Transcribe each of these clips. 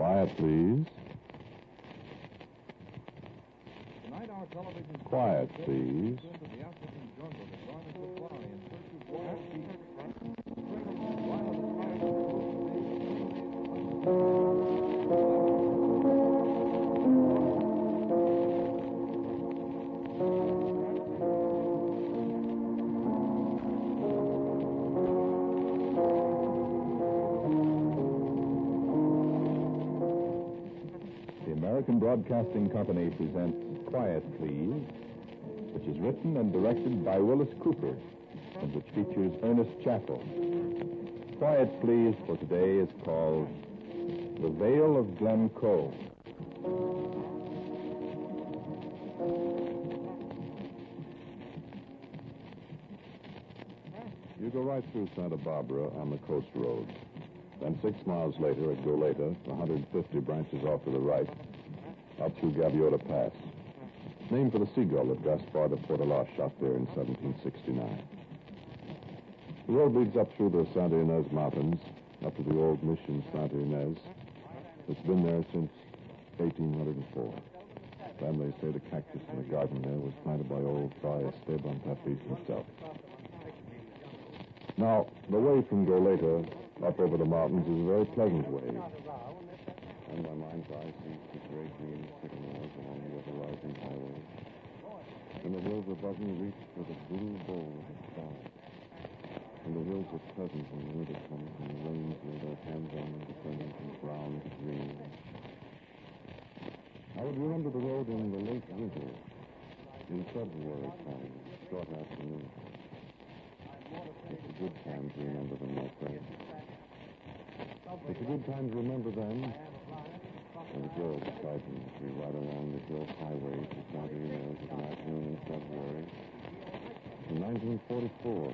Quiet, please. Tonight, our television Quiet, please. into the African jungle to join a safari in search of wild beasts. The American Broadcasting Company presents Quiet, Please, which is written and directed by Willis Cooper, and which features Ernest Chappell. Quiet, Please for today is called The Vale of Glen Cove. You go right through Santa Barbara on the coast road. Then 6 miles later at Goleta, 150 branches off to the right, up through Gaviota Pass. Named for the seagull that Gaspar de Portola shot there in 1769. The road leads up through the Santa Ynez Mountains, up to the old mission Santa Ynez. It's been there since 1804. Then they say the cactus in the garden there was planted by old Fray Esteban Tapiz himself. Now, the way from Goleta up over the mountains is a very pleasant way. And my mind's eye sees the gray green sycamores along the ever-rising highway. And the hills above me reach for the blue bowl of the sky. And the hills are pleasant when the winter comes and the rains lay their hands on them to turn them from brown to green. I would remember the road in the late winter, in February time, short afternoon. It's a good time to remember them, my friend. It's a good time to remember them. And the girl beside me as we ride along the hill highway to Santa Ynez at an afternoon in February. In 1944,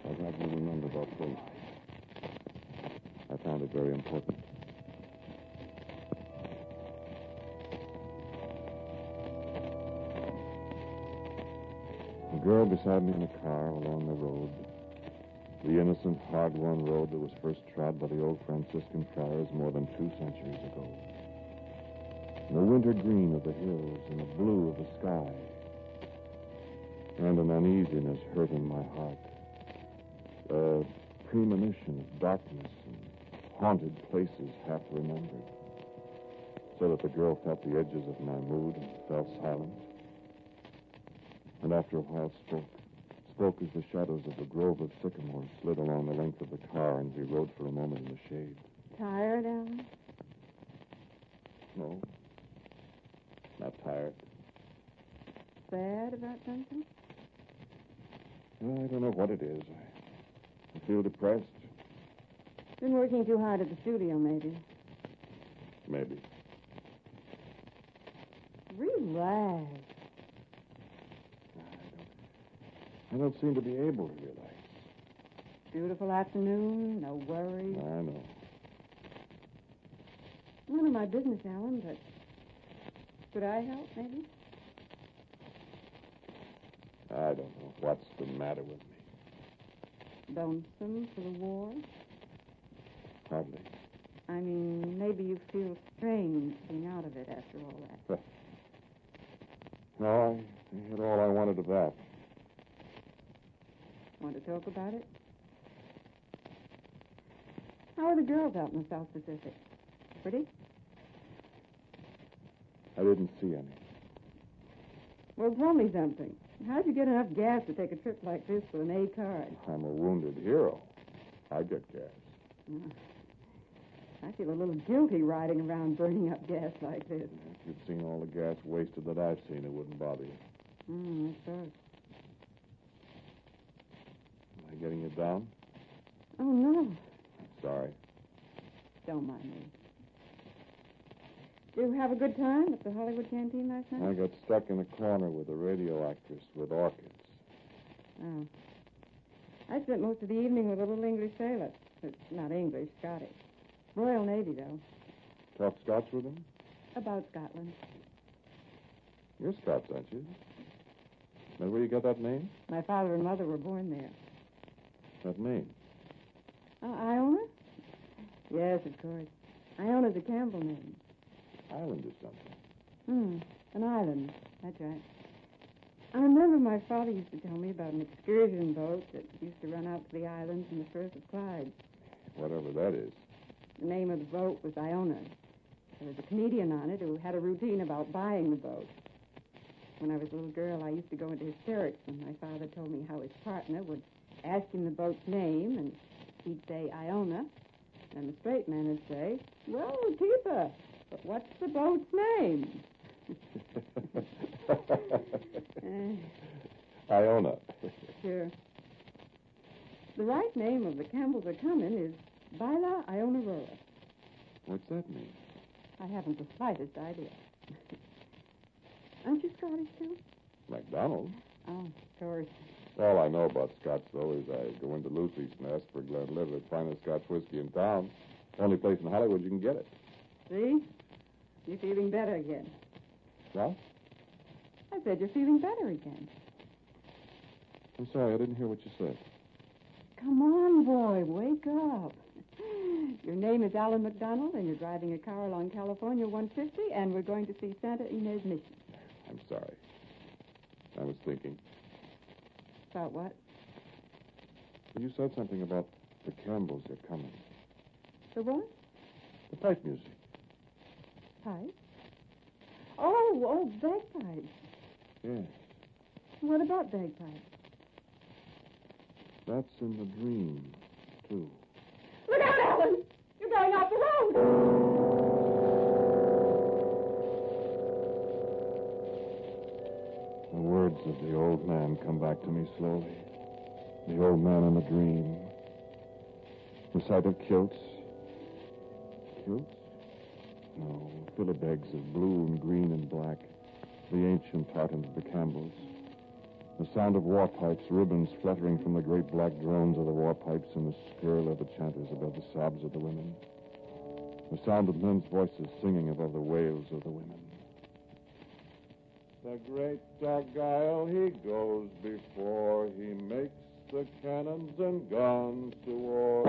I've had to remember that date. I found it very important. The girl beside me in the car along the road, the innocent, hard-won road that was first trod by the old Franciscan friars more than 2 centuries ago. And the winter green of the hills and the blue of the sky. And an uneasiness hurt in my heart. A premonition of darkness and haunted places half remembered. So that the girl felt the edges of my mood and fell silent. And after a while spoke as the shadows of the grove of sycamores slid along the length of the car, and we rode for a moment in the shade. Tired, Alan? No. Not tired. Sad about something? I don't know what it is. I feel depressed. Been working too hard at the studio, maybe. Maybe. Relax. I don't seem to be able to relax. Beautiful afternoon, no worries. I know. None of my business, Alan, but could I help, maybe? I don't know what's the matter with me. Lonesome for the war? Hardly. I mean, maybe you feel strange being out of it after all that. No, I had all I wanted of that. Want to talk about it? How are the girls out in the South Pacific? Pretty? I didn't see any. Well, tell me something. How'd you get enough gas to take a trip like this with an A card? I'm a wounded hero. I get gas. I feel a little guilty riding around burning up gas like this. If you'd seen all the gas wasted that I've seen, it wouldn't bother you. That's right. Am I getting it down? Oh, no. Sorry. Don't mind me. Did you have a good time at the Hollywood canteen last night? I got stuck in a corner with a radio actress with orchids. Oh. I spent most of the evening with a little English sailor. It's not English, Scottish. Royal Navy, though. Talk Scots with him? About Scotland. You're Scots, aren't you? Is that where you got that name? My father and mother were born there. That name? Iona? Yes, of course. Iona's a Campbell name. Island or something. An island. That's right. I remember my father used to tell me about an excursion boat that used to run out to the islands in the Firth of Clyde. Whatever that is. The name of the boat was Iona. There was a comedian on it who had a routine about buying the boat. When I was a little girl, I used to go into hysterics when my father told me how his partner would ask him the boat's name, and he'd say Iona, and the straight man would say, "Well, keeper, but what's the boat's name?" Iona. Sure. The right name of the Campbells are coming is Vale Iona Rora. What's that mean? I haven't the slightest idea. Aren't you Scottish, too? MacDonald. Oh, of course. All I know about Scotch, though, is I go into Lucy's and ask for Glenlivet's finest Scotch whiskey in town. Only place in Hollywood you can get it. See? You're feeling better again. What? I said you're feeling better again. I'm sorry, I didn't hear what you said. Come on, boy, wake up. Your name is Alan McDonald, and you're driving a car along California 150, and we're going to see Santa Ynez Mission. I'm sorry. I was thinking. About what? You said something about the Campbells are coming. The what? The pipe music. Pipe? Oh, bagpipes. Yes. What about bagpipes? That's in the dream, too. Look out, Alan! You're going off the road! The words of the old man come back to me slowly. The old man in the dream. The sight of kilts. Kilts? No, filibegs of blue and green and black. The ancient tartans of the Campbells. The sound of war pipes, ribbons fluttering from the great black drones of the war pipes, and the skirl of the chanters above the sobs of the women. The sound of men's voices singing above the wails of the women. The great Argyle, he goes before, he makes the cannons and guns to war.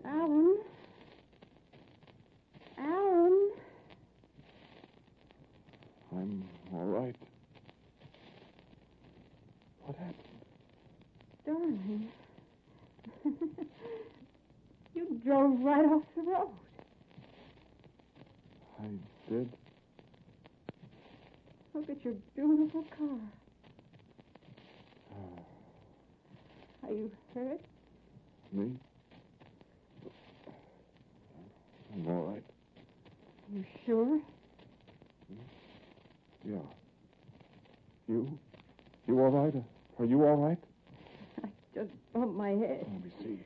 Alan? I'm all right. What happened? Darling. You drove right off the road. I did? Look at your beautiful car. Are you hurt? Me? I'm all right. You sure? Yeah. You all right? Are you all right? I just bumped my head. Let me see.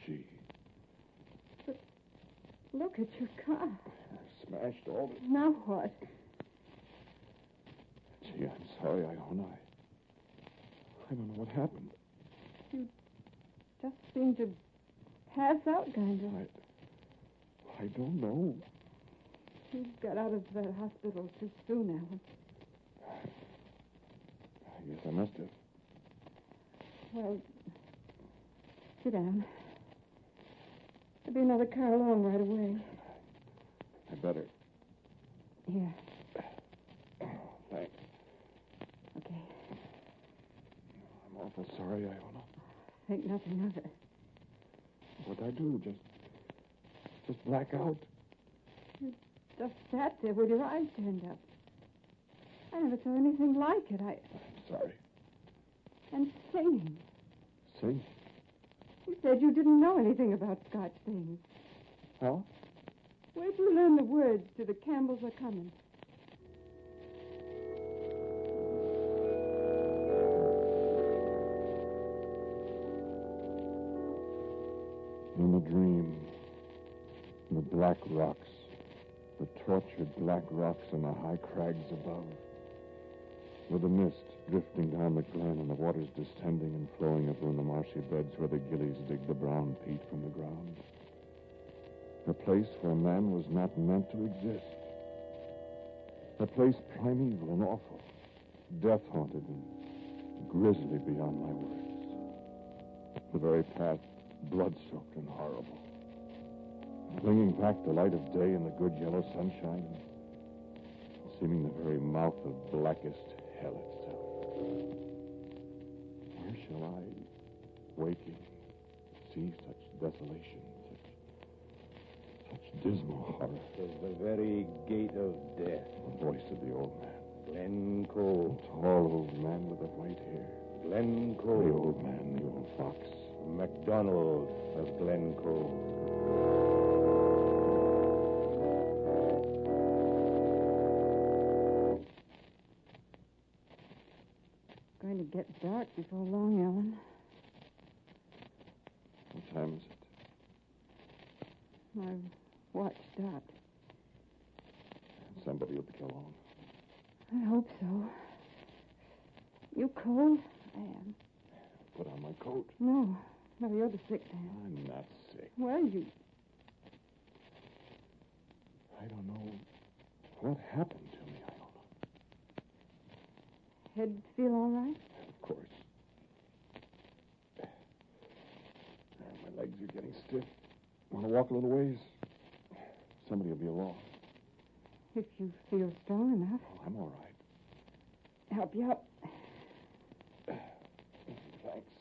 Gee, Look at your car. I smashed all this. Now what? Gee, I'm sorry, Iona. I don't know what happened. You just seemed to pass out, kind of. I don't know. You got out of that hospital too soon, Alan. I guess I must have. Well, sit down. There'll be another car along right away. I better. Here. Oh, thanks. Okay. I'm awful sorry, Iona. Think nothing of it. What'd I do? Just black out? You just sat there with your eyes turned up. I never saw anything like it. I'm sorry. And singing. Sing? You said you didn't know anything about Scotch things. Huh? Where'd you learn the words to The Campbells Are Coming? In the dream, the black rocks, the tortured black rocks and the high crags above, with the mist drifting down the glen and the waters descending and flowing up in the marshy beds where the gillies dig the brown peat from the ground. A place where man was not meant to exist. A place primeval and awful, death-haunted and grisly beyond my words. The very path, blood-soaked and horrible. Clinging back the light of day in the good yellow sunshine, seeming the very mouth of blackest hell itself. Where shall I, waking, see such desolation, such dismal horror? Tis the very gate of death. The voice of the old man. Glen Cove. The tall old man with the white hair. Glen The Cove. old man, the old fox. MacDonald of Glen Cove. It's going to get dark before long, Ellen. What time is it? My watch stopped. Somebody will be along. I hope so. You cold? I am. Put on my coat. No, you're the sick man. I'm not sick. Well, you... I don't know what happened to me, Iona. Head feel all right? Of course. My legs are getting stiff. Want to walk a little ways? Somebody will be along. If you feel strong enough. Oh, I'm all right. Help you up. Thanks.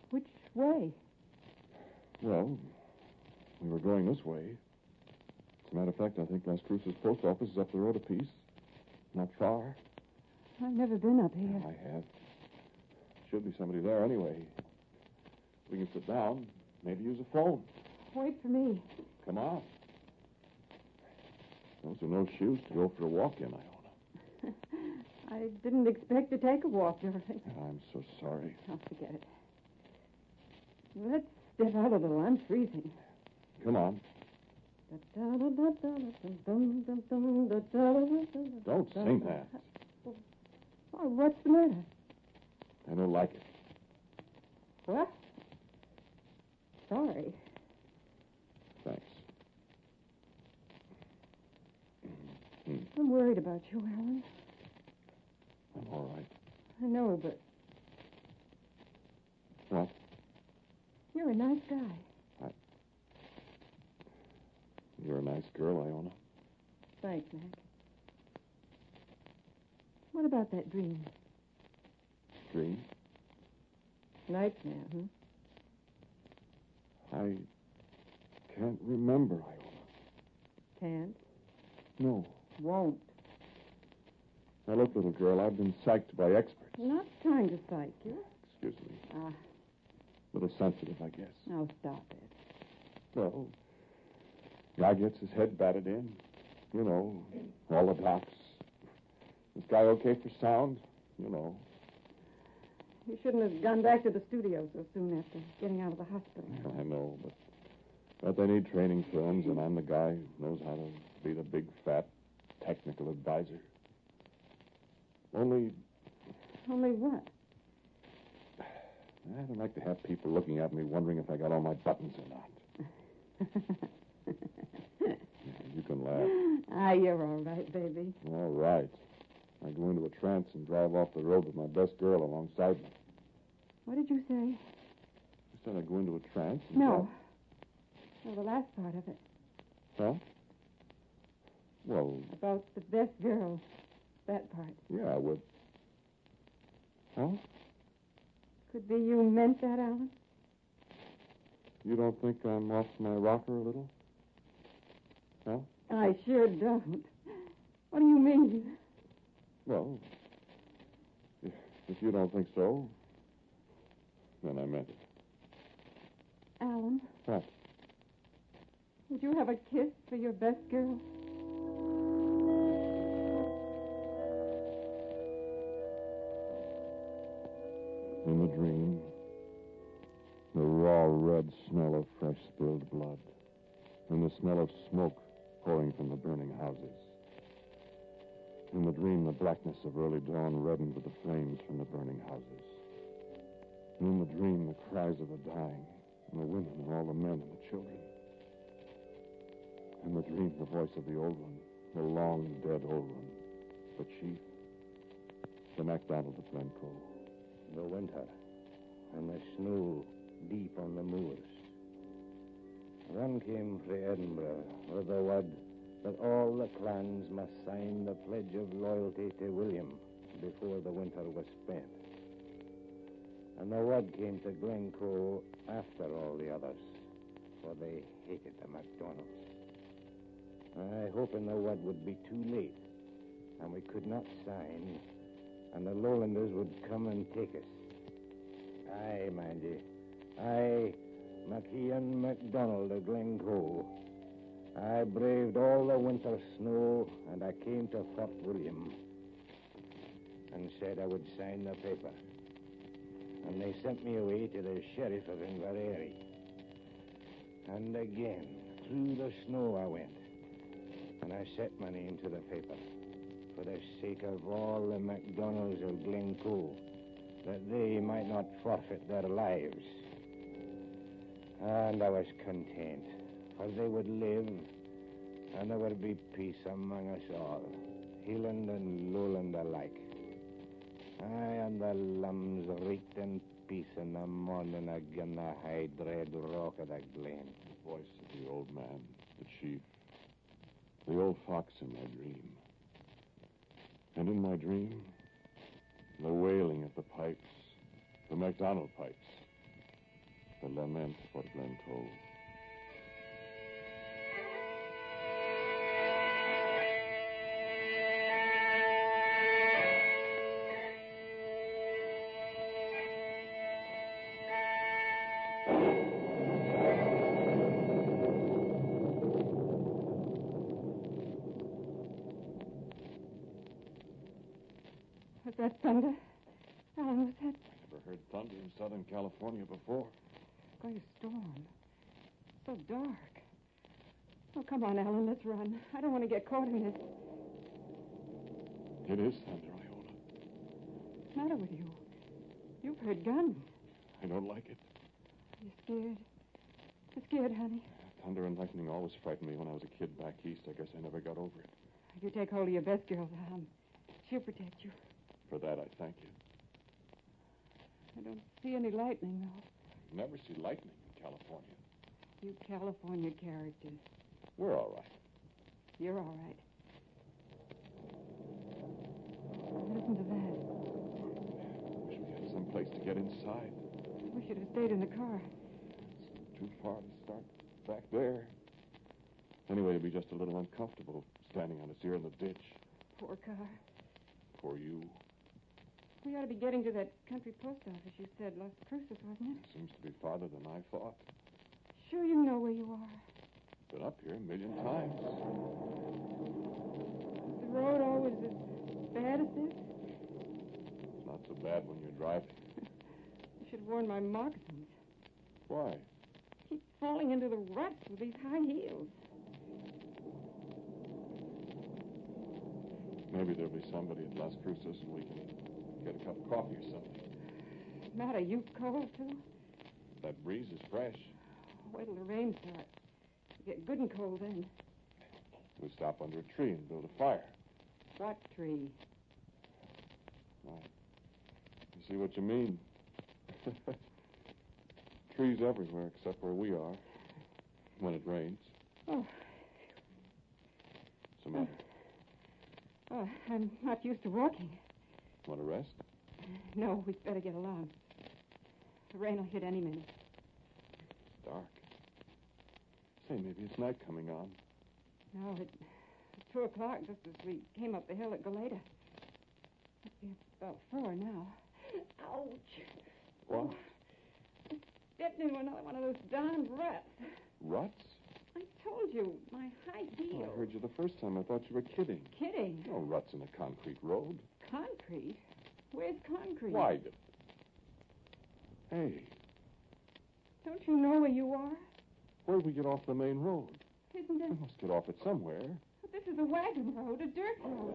Which way? Well, we were going this way. As a matter of fact, I think Las Cruces post office is up the road a piece. Not far. I've never been up here. I have. Should be somebody there anyway. We can sit down. Maybe use a phone. Wait for me. Come on. Those are no shoes to go for a walk in, Iona. I didn't expect to take a walk, Dorothy. I'm so sorry. I'll forget it. Let's step out a little. I'm freezing. Come on. Don't sing that. Oh, what's the matter? I don't like it. What? Sorry. Thanks. I'm worried about you, Alan. I'm all right. I know, but What? you're a nice guy. You're a nice girl, Iona. Thanks, Mac. What about that dream? Dream? Nightmare, I can't remember, Iona. Can't. No. Won't. Now, look, little girl, I've been psyched by experts. I'm not trying to psych you. Excuse me. Ah, A little sensitive, I guess. now stop it. Well, guy gets his head batted in. You know, all the docs. This guy okay for sound? You know. You shouldn't have gone back to the studio so soon after getting out of the hospital. I know, but they need training films, and I'm the guy who knows how to be the big, fat, technical advisor. Only what? I don't like to have people looking at me wondering if I got all my buttons or not. You can laugh. Ah, you're all right, baby. All right. I go into a trance and drive off the road with my best girl alongside me. What did you say? I said I go into a trance and No. Well, the last part of it. Huh? Well, About the best girl. That part. yeah, with... Huh? Could be you meant that, Alan? You don't think I'm off my rocker a little? Huh? I sure don't. What do you mean? Well, if you don't think so, then I meant it. Alan, What? would you have a kiss for your best girl? In the dream, the raw red smell of fresh spilled blood, and the smell of smoke pouring from the burning houses. In the dream, the blackness of early dawn reddened with the flames from the burning houses. And in the dream, the cries of the dying, and the women and all the men and the children. In the dream, the voice of the old one, The long dead old one. The chief. The MacDonald of Glen Cove. The winter, and the snow deep on the moors. One came from Edinburgh with the word that all the clans must sign the pledge of loyalty to William before the winter was spent. And the word came to Glencoe after all the others, for they hated the MacDonalds. I hoping the word would be too late, and we could not sign, and the Lowlanders would come and take us. Aye, mind ye. Aye, MacIan MacDonald of Glencoe. I braved all the winter snow, and I came to Fort William and said I would sign the paper. And they sent me away to the sheriff of Inverary. And again, through the snow I went, and I set my name to the paper for the sake of all the MacDonalds of Glencoe, that they might not forfeit their lives. And I was content, for they would live, and there would be peace among us all, Hieland and Lowland alike. Aye, and the lambs reeked in peace in the morning again the high dread rock of the glen. The voice of the old man, the chief, the old fox in my dream. And in my dream, the wailing of the pipes, the MacDonald pipes, the lament for Glen Cove. Was that thunder? Alan, was that... Never heard thunder in Southern California before. It's going to storm. So dark. Oh, come on, Alan, let's run. I don't want to get caught in this. It is thunder, Iona. What's the matter with you? You've heard guns. I don't like it. You scared? You scared, honey? Thunder and lightning always frightened me when I was a kid back east. I guess I never got over it. You take hold of your best girl, Alan. She'll protect you. For that, I thank you. I don't see any lightning, though. Never see lightning in California. You California characters. We're all right. You're all right. Listen to that. Wish we had some place to get inside. We should have stayed in the car. It's too far to start back there. Anyway, it'd be just a little uncomfortable standing on its ear in the ditch. Poor car. Poor you. We ought to be getting to that country post office you said, Las Cruces, wasn't it? Seems to be farther than I thought. Sure you know where you are. Been up here a million times. Is the road always as bad as this? It's not so bad when you're driving. I should have worn my moccasins. Why? Keep falling into the ruts with these high heels. Maybe there'll be somebody at Las Cruces and we can get a cup of coffee or something. Matt, are you cold, too? That breeze is fresh. Wait till the rain starts. You get good and cold then. We stop under a tree and build a fire. What tree? I see what you mean. Trees everywhere except where we are. When it rains. Oh. What's the matter? Oh, I'm not used to walking. Want to rest? No, we'd better get along. The rain will hit any minute. It's dark. Say, maybe it's night coming on. No, it's 2 o'clock just as we came up the hill at Galeta. Must be about 4 now. Ouch. What? I stepped into another one of those darn ruts. Ruts? I told you, my high heel. I heard you the first time. I thought you were kidding. Kidding? No ruts in a concrete road. Concrete? Where's concrete? Why did... Hey, Don't you know where you are? where'd we get off the main road? Isn't it? We must get off it somewhere. But this is a wagon road, a dirt road.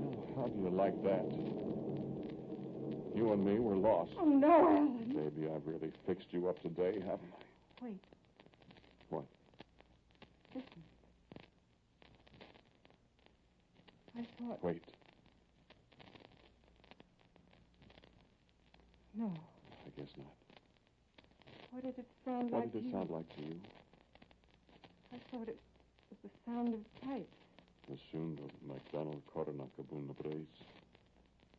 Well, how do you like that? You and me were lost. Oh, no, Alan. Maybe I've really fixed you up today, haven't I? Wait. What? Listen. What? Wait. No. I guess not. What did it sound What like did to it you? sound like to you? I thought it was the sound of pipes. The sound of MacDonald Coronach Brace.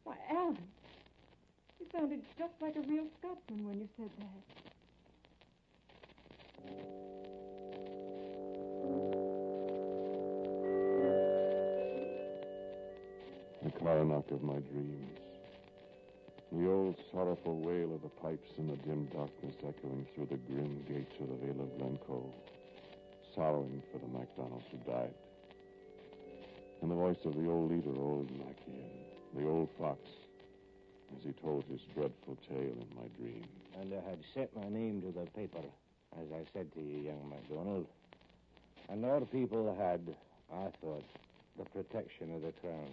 Why, Alan, you sounded just like a real Scotsman when you said that. The Coronach of my dreams. The old sorrowful wail of the pipes in the dim darkness echoing through the grim gates of the Vale of Glen Cove, sorrowing for the MacDonalds who died. And the voice of the old leader, old Macian, the old fox, as he told his dreadful tale in my dream. And I had set my name to the paper, as I said to you, young MacDonald. And our people had, I thought, the protection of the crown.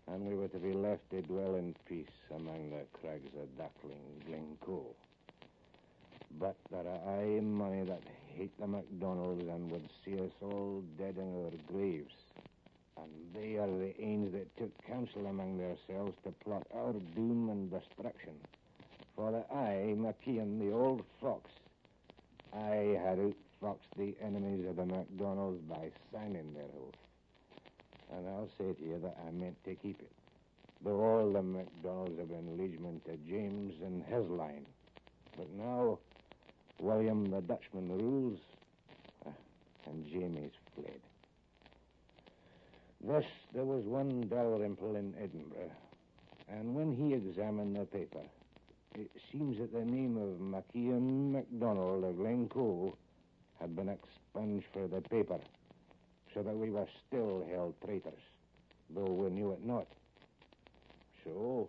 And we were to be left to dwell in peace among the crags of Duckling, Glencoe. But there are aye many that hate the MacDonalds and would see us all dead in our graves. And they are the ains that took counsel among themselves to plot our doom and destruction. For I, Macian, the old fox, I had outfoxed the enemies of the MacDonalds by signing their oath. And I'll say to you that I meant to keep it. Though all the MacDonalds have been liegemen to James and his line. But now, William the Dutchman rules, and Jamie's fled. Thus, there was one Dalrymple in Edinburgh, and when he examined the paper, it seems that the name of Macian MacDonald of Glencoe had been expunged for the paper, so that we were still held traitors, though we knew it not. So,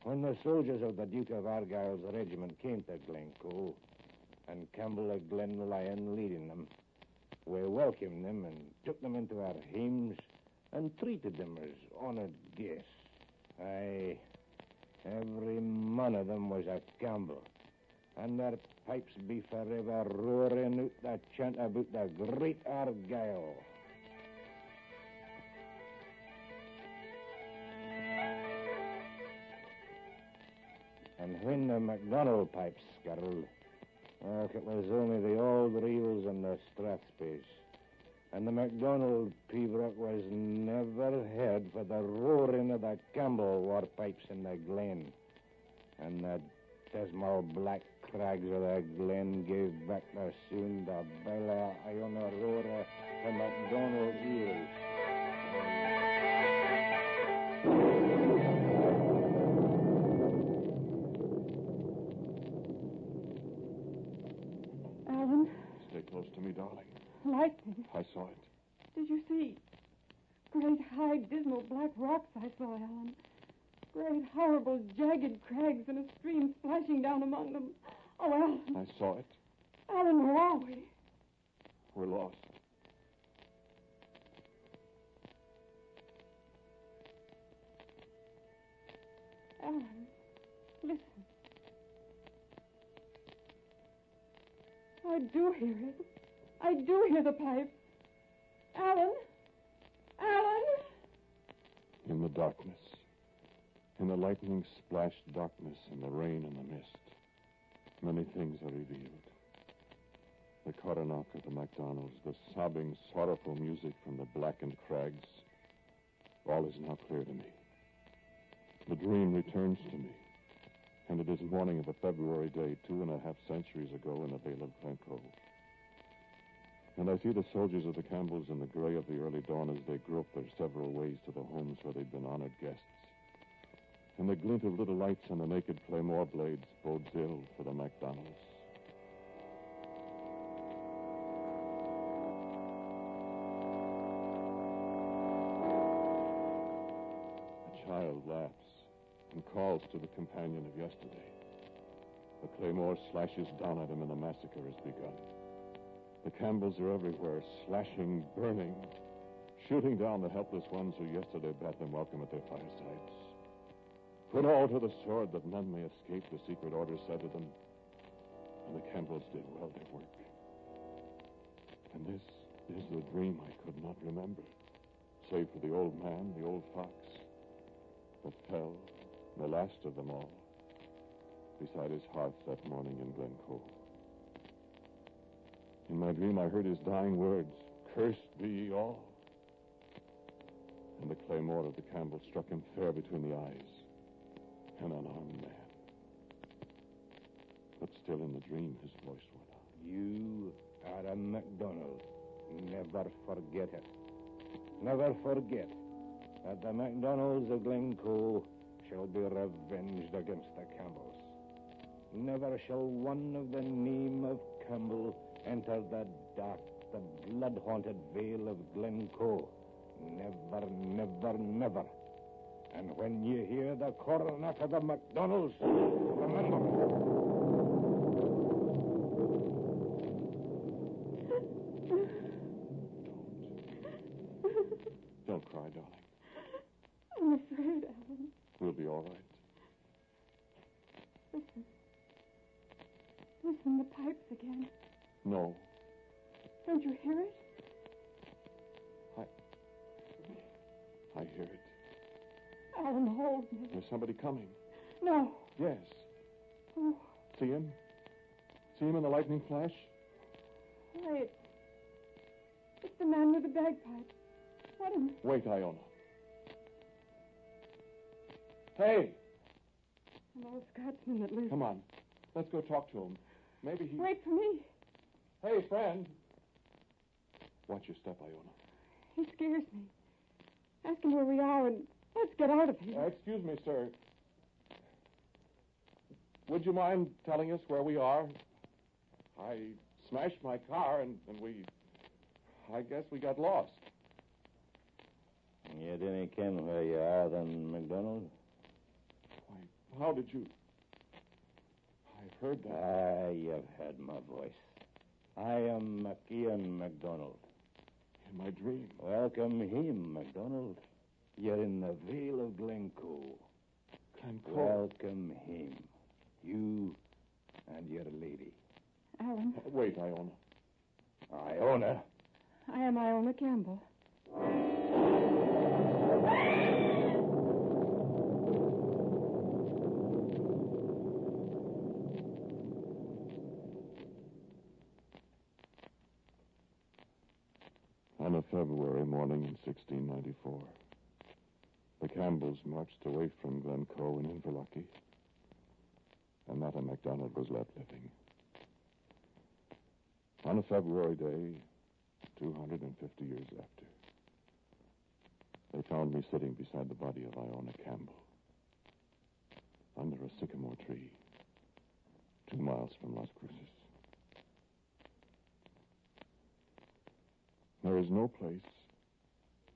when the soldiers of the Duke of Argyle's regiment came to Glencoe, and Campbell of Glenlyon leading them, we welcomed them and took them into our homes and treated them as honoured guests. Aye, every man of them was a Campbell, and their pipes be forever roaring out the chant about the great Argyle. And when the MacDonald pipes skirled, it was only the old reels and the strathspeys. And the MacDonald pibroch was never heard for the roaring of the Campbell war pipes in the Glen. And the dismal black crags of the Glen gave back the sound, the bella Iona roar to MacDonald ears. Alan, Stay close to me, darling. lightning. I saw it. Did you see? Great, high, dismal black rocks I saw, Alan. Great, horrible, jagged crags and a stream splashing down among them. Oh, Alan. I saw it. Alan, where are we? We're lost. Alan, listen. I do hear it. I do hear the pipe. Alan? Alan? In the darkness. In the lightning-splashed darkness, in the rain and the mist, many things are revealed. The Coronach of the MacDonalds, the sobbing, sorrowful music from the blackened crags. All is now clear to me. The dream returns to me, and it is morning of a February day 2.5 centuries ago in the Vale of Glencoe. And I see the soldiers of the Campbells in the gray of the early dawn as they grope their several ways to the homes where they've been honored guests. And the glint of little lights on the naked claymore blades bodes ill for the MacDonalds. A child laughs and calls to the companion of yesterday. The claymore slashes down at him and the massacre has begun. The Campbells are everywhere, slashing, burning, shooting down the helpless ones who yesterday bade them welcome at their firesides. Put all to the sword that none may escape, the secret order said to them. And the Campbells did well their work. And this is the dream I could not remember. save for the old man, the old fox, that fell, the last of them all, beside his hearth that morning in Glen Cove. In my dream, I heard his dying words, "Cursed be ye all." And the claymore of the Campbell struck him fair between the eyes. An unarmed man. But still in the dream, his voice went on. You are a MacDonald. Never forget it. Never forget that the MacDonalds of Glencoe shall be revenged against the Campbells. Never shall one of the name of Campbell enter the dark, the blood-haunted vale of Glencoe. Never, never, never. And when you hear the coronet of the MacDonalds, remember... Don't cry, darling. I'm afraid, Alan. We'll be all right. Listen. Listen, the pipes again. No. Don't you hear it? I hear it. Alan, hold me. There's somebody coming. No. Yes. Oh, See him? See him in the lightning flash? why, it's the man with the bagpipe. What am... Wait, Iona. Hey! An old Scotsman that lives... Come on. Let's go talk to him. Maybe he... Wait for me. Hey, friend. Watch your step, Iona. He scares me. Ask him where we are and let's get out of here. Excuse me, sir. Would you mind telling us where we are? I smashed my car and I guess we got lost. You didn't ken where you are, then, MacDonald? Why, how did you... I heard that. You've heard my voice. I am MacIan MacDonald. In my dream. Welcome him, MacDonald. You're in the Vale of Glencoe. Glencoe? Welcome him. You and your lady. Alan. Wait, Iona. Iona? I am Iona Campbell. On a February morning in 1694, the Campbells marched away from Glencoe in Inverlucky, and Mata MacDonald was left living. On a February day, 250 years after, they found me sitting beside the body of Iona Campbell, under a sycamore tree, 2 miles from Las Cruces. There is no place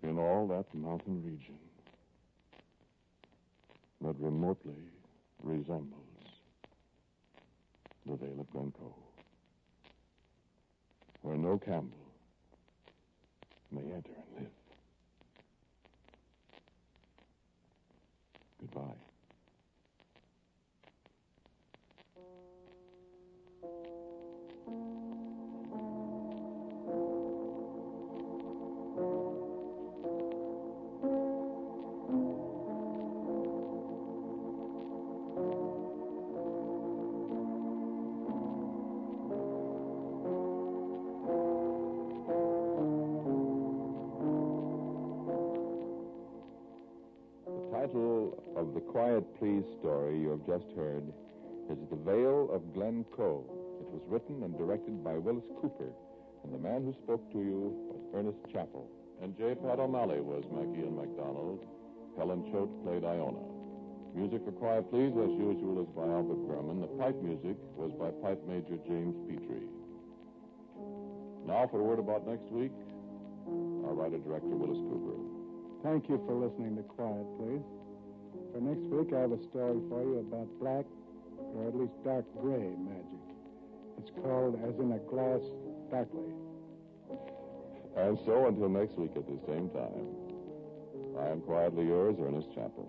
in all that mountain region that remotely resembles the Vale of Glencoe, where no Campbell may enter and live. Goodbye. The title of the Quiet Please story you have just heard is The Vale of Glencoe. It was written and directed by Willis Cooper, and the man who spoke to you was Ernest Chappell. And J. Pat O'Malley was MacIan MacDonald. Helen Choate played Iona. Music for Quiet Please, as usual, is by Albert Berman. The pipe music was by Pipe Major James Petrie. Now for a word about next week, our writer-director, Willis Cooper. Thank you for listening to Quiet, Please. For next week, I have a story for you about black, or at least dark gray magic. It's called As in a Glass Darkly. And so, until next week at the same time, I am quietly yours, Ernest Chappell.